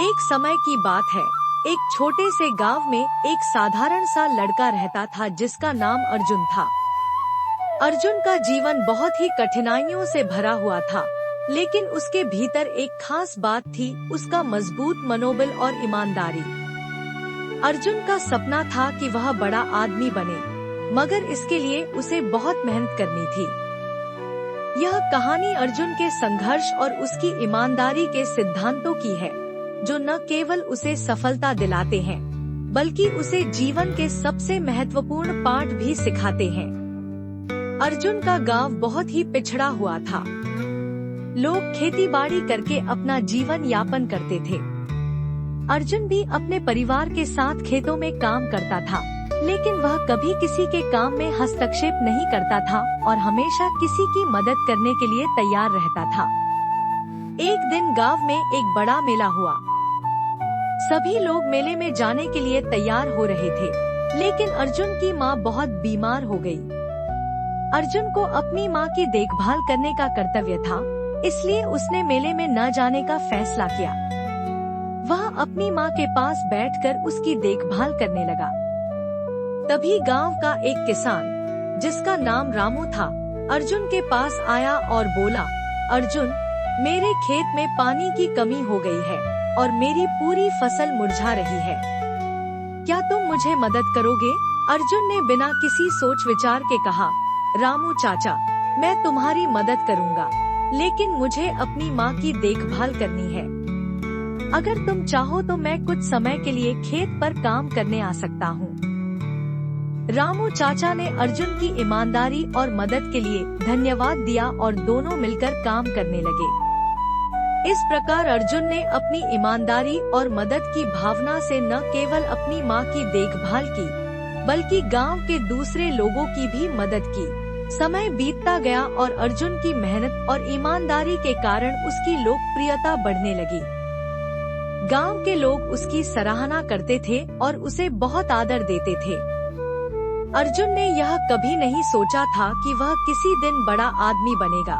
एक समय की बात है। एक छोटे से गांव में एक साधारण सा लड़का रहता था जिसका नाम अर्जुन था। अर्जुन का जीवन बहुत ही कठिनाइयों से भरा हुआ था, लेकिन उसके भीतर एक खास बात थी, उसका मजबूत मनोबल और ईमानदारी। अर्जुन का सपना था कि वह बड़ा आदमी बने, मगर इसके लिए उसे बहुत मेहनत करनी थी। यह कहानी अर्जुन के संघर्ष और उसकी ईमानदारी के सिद्धांतों की है, जो न केवल उसे सफलता दिलाते हैं, बल्कि उसे जीवन के सबसे महत्वपूर्ण पाठ भी सिखाते हैं। अर्जुन का गांव बहुत ही पिछड़ा हुआ था। लोग खेती-बाड़ी करके अपना जीवन यापन करते थे। अर्जुन भी अपने परिवार के साथ खेतों में काम करता था, लेकिन वह कभी किसी के काम में हस्तक्षेप नहीं करता था और हमेशा किसी की मदद करने के लिए तैयार रहता था। एक दिन गांव में एक बड़ा मेला हुआ। सभी लोग मेले में जाने के लिए तैयार हो रहे थे, लेकिन अर्जुन की माँ बहुत बीमार हो गई। अर्जुन को अपनी माँ की देखभाल करने का कर्तव्य था, इसलिए उसने मेले में न जाने का फैसला किया। वह अपनी माँ के पास बैठकर उसकी देखभाल करने लगा। तभी गांव का एक किसान, जिसका नाम रामू था, अर्जुन के पास आया और बोला, अर्जुन, मेरे खेत में पानी की कमी हो गई है और मेरी पूरी फसल मुरझा रही है। क्या तुम मुझे मदद करोगे? अर्जुन ने बिना किसी सोच विचार के कहा, रामू चाचा, मैं तुम्हारी मदद करूंगा, लेकिन मुझे अपनी माँ की देखभाल करनी है। अगर तुम चाहो तो मैं कुछ समय के लिए खेत पर काम करने आ सकता हूँ। रामू चाचा ने अर्जुन की ईमानदारी और मदद के लिए धन्यवाद दिया और दोनों मिलकर काम करने लगे। इस प्रकार अर्जुन ने अपनी ईमानदारी और मदद की भावना से न केवल अपनी माँ की देखभाल की, बल्कि गांव के दूसरे लोगों की भी मदद की। समय बीतता गया और अर्जुन की मेहनत और ईमानदारी के कारण उसकी लोकप्रियता बढ़ने लगी। गांव के लोग उसकी सराहना करते थे और उसे बहुत आदर देते थे। अर्जुन ने यह कभी नहीं सोचा था कि वह किसी दिन बड़ा आदमी बनेगा,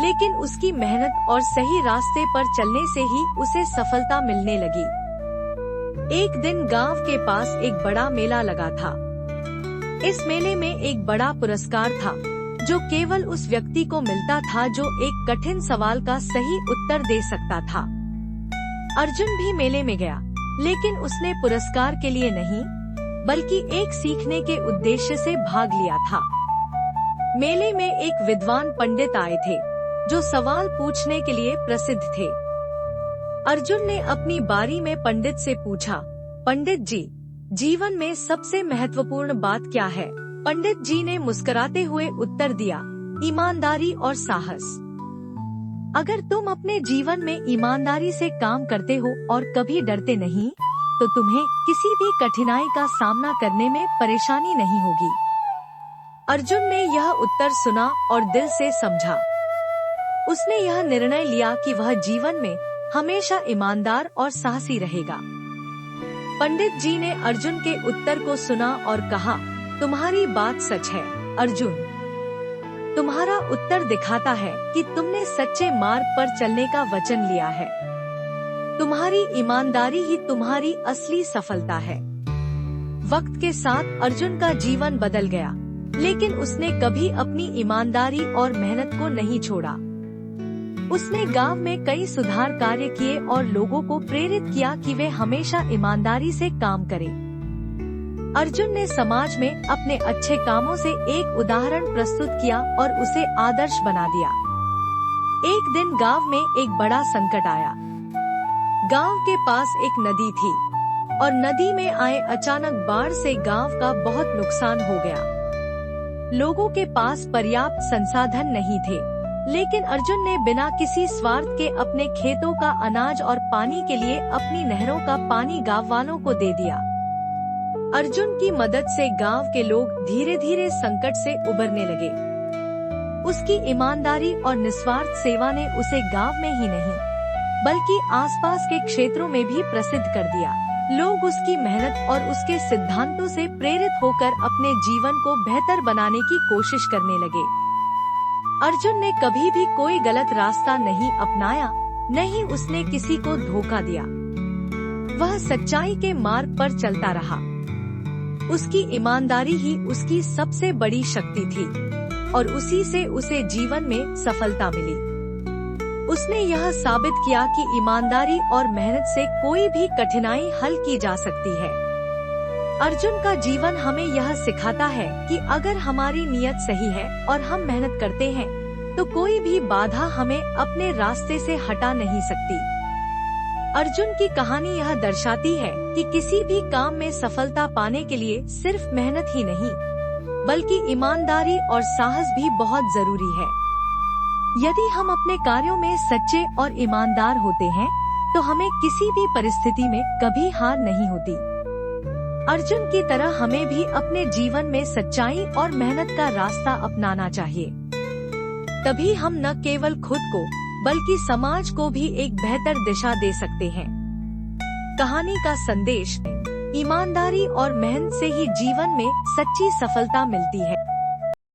लेकिन उसकी मेहनत और सही रास्ते पर चलने से ही उसे सफलता मिलने लगी। एक दिन गांव के पास एक बड़ा मेला लगा था। इस मेले में एक बड़ा पुरस्कार था, जो केवल उस व्यक्ति को मिलता था जो एक कठिन सवाल का सही उत्तर दे सकता था। अर्जुन भी मेले में गया, लेकिन उसने पुरस्कार के लिए नहीं, बल्कि एक सीखने के उद्देश्य से भाग लिया था। मेले में एक विद्वान पंडित आए थे, जो सवाल पूछने के लिए प्रसिद्ध थे। अर्जुन ने अपनी बारी में पंडित से पूछा, पंडित जी, जीवन में सबसे महत्वपूर्ण बात क्या है? पंडित जी ने मुस्कुराते हुए उत्तर दिया, ईमानदारी और साहस। अगर तुम अपने जीवन में ईमानदारी से काम करते हो और कभी डरते नहीं, तो तुम्हें किसी भी कठिनाई का सामना करने में परेशानी नहीं होगी। अर्जुन ने यह उत्तर सुना और दिल से समझा। उसने यह निर्णय लिया कि वह जीवन में हमेशा ईमानदार और साहसी रहेगा। पंडित जी ने अर्जुन के उत्तर को सुना और कहा, तुम्हारी बात सच है अर्जुन। तुम्हारा उत्तर दिखाता है कि तुमने सच्चे मार्ग पर चलने का वचन लिया है। तुम्हारी ईमानदारी ही तुम्हारी असली सफलता है। वक्त के साथ अर्जुन का जीवन बदल गया, लेकिन उसने कभी अपनी ईमानदारी और मेहनत को नहीं छोड़ा। उसने गांव में कई सुधार कार्य किए और लोगों को प्रेरित किया कि वे हमेशा ईमानदारी से काम करें। अर्जुन ने समाज में अपने अच्छे कामों से एक उदाहरण प्रस्तुत किया और उसे आदर्श बना दिया। एक दिन गांव में एक बड़ा संकट आया। गांव के पास एक नदी थी और नदी में आए अचानक बाढ़ से गांव का बहुत नुकसान हो गया। लोगों के पास पर्याप्त संसाधन नहीं थे, लेकिन अर्जुन ने बिना किसी स्वार्थ के अपने खेतों का अनाज और पानी के लिए अपनी नहरों का पानी गांव वालों को दे दिया। अर्जुन की मदद से गांव के लोग धीरे धीरे संकट से उबरने लगे। उसकी ईमानदारी और निस्वार्थ सेवा ने उसे गांव में ही नहीं, बल्कि आसपास के क्षेत्रों में भी प्रसिद्ध कर दिया। लोग उसकी मेहनत और उसके सिद्धांतों से प्रेरित होकर अपने जीवन को बेहतर बनाने की कोशिश करने लगे। अर्जुन ने कभी भी कोई गलत रास्ता नहीं अपनाया, न ही उसने किसी को धोखा दिया। वह सच्चाई के मार्ग पर चलता रहा। उसकी ईमानदारी ही उसकी सबसे बड़ी शक्ति थी और उसी से उसे जीवन में सफलता मिली। उसने यह साबित किया कि ईमानदारी और मेहनत से कोई भी कठिनाई हल की जा सकती है। अर्जुन का जीवन हमें यह सिखाता है कि अगर हमारी नीयत सही है और हम मेहनत करते हैं तो कोई भी बाधा हमें अपने रास्ते से हटा नहीं सकती। अर्जुन की कहानी यह दर्शाती है कि किसी भी काम में सफलता पाने के लिए सिर्फ मेहनत ही नहीं बल्कि ईमानदारी और साहस भी बहुत जरूरी है। यदि हम अपने कार्यों में सच्चे और ईमानदार होते हैं तो हमें किसी भी परिस्थिति में कभी हार नहीं होती। अर्जुन की तरह हमें भी अपने जीवन में सच्चाई और मेहनत का रास्ता अपनाना चाहिए। तभी हम न केवल खुद को बल्कि समाज को भी एक बेहतर दिशा दे सकते हैं। कहानी का संदेश: ईमानदारी और मेहनत से ही जीवन में सच्ची सफलता मिलती है।